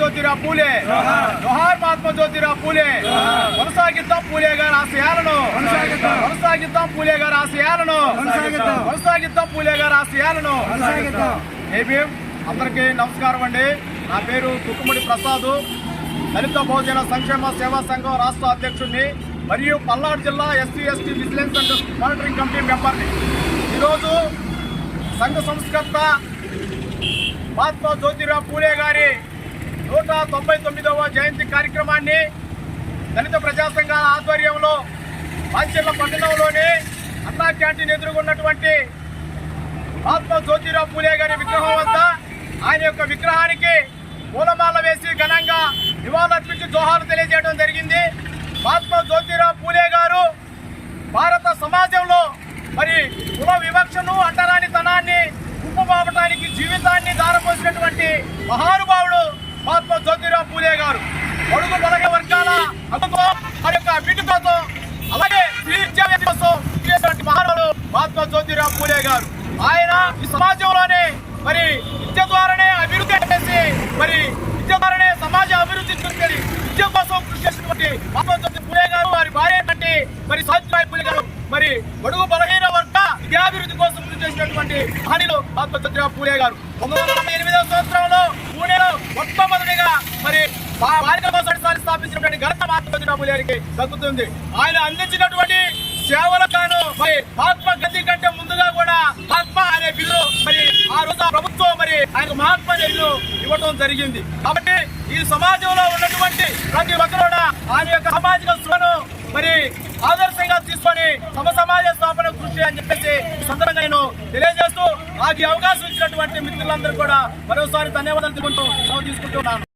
జ్యోతిరావు పూలే, జోహార్ మహాత్మా జ్యోతిరావు పూలే. కొనసాగిద్దాం పూలే గారి ఆశయాలను, కొనసాగిద్దాం పూలే గారి ఆశయాలను, కొనసాగిద్దాం పూలే గారి ఆశయాలను. అందరికీ నమస్కారం అండి. నా పేరు తుక్కుముడి ప్రసాద్, దళిత బహుజన సంక్షేమ సేవా సంఘం రాష్ట్ర అధ్యక్షుడిని మరియు పల్నాడు జిల్లా SC ST vigilance and monitoring committee మెంబర్ని. ఈరోజు సంఘ సంస్కర్త మహాత్మా జ్యోతిరావు పూలే గారి 199వ జయంతి కార్యక్రమాన్ని దళిత ప్రజా సంఘాల ఆధ్వర్యంలో మాంచెర్ల పట్టణంలోని అన్నా క్యాంటీన్ ఎదురుగున్నటువంటి మహాత్మా జ్యోతిరావు పూలే గారి విగ్రహం వద్ద ఆయన యొక్క విగ్రహానికి పూలమాల వేసి ఘనంగా నివాళులర్పించి జోహార్లు తెలియజేయడం జరిగింది. మహాత్మా జ్యోతిరావు పూలే గారు భారత సమాజంలో మరి కుల వివక్షను, అంటరానితనాన్ని ఉప్పుబాపటానికి జీవితాన్ని దారపోసినటువంటి మహానుభావుడు మహాత్మా జ్యోతిరావు పూలే గారు. పొడుగు బలగ వర్గాల హక్కుతో వారి యొక్క అభివృద్ధి కోసం, అలాగే విద్యావేత్త కోసం చేసినటువంటి మహానుభావుడు మహాత్మా జ్యోతిరావు పూలే గారు. ఆయన ఈ సమాజంలోనే మరి విద్య ద్వారానే అభివృద్ధి చేసి, మరి విద్య ద్వారానే సమాజ అభివృద్ధి చూసి విద్య కోసం కృషి చేసినటువంటి మహాత్మా జ్యోతిరావు పూలే గారు, వారి భార్య మరి సావిత్రిబాయి పూలే గారు, మరి బడుగు బలహీన వర్గ విద్యాభివృద్ధి కోసం కృషి చేసినటువంటి మహనీయులు మహాత్మా జ్యోతిరావు పూలే గారు. 1948వ సంవత్సరంలో పూణేలో మొట్టమొదటిగా మరి బాలికల కోసం స్థాపించినటువంటి ఘనత మహాత్మా జ్యోతిరావు పూలే గారికి దక్కుతుంది. ఆయన అందించినటువంటి సేవలకు గాను మరి మహాత్మా గాంధీ కంటే ముందుగా కూడా మహాత్మా అనే బిల్లు మరి ఆ రోజు ప్రభుత్వం మరి ఆయన మహాత్మా బిల్లు ఇవ్వడం జరిగింది. కాబట్టి ఈ సమాజంలో ఉన్నటువంటి ప్రతి ఒక్కరు కూడా ఆయన యొక్క సామాజిక స్పృహను మరి ఆదర్శంగా తీసుకొని సమాజ స్థాపన కృషి అని చెప్పేసి సందర్భంగా నేను తెలియజేస్తూ నాకు ఈ అవకాశం ఇచ్చినటువంటి మిత్రులందరూ కూడా మరోసారి ధన్యవాదాలు తెలుపుకుంటూ తీసుకుంటున్నాను.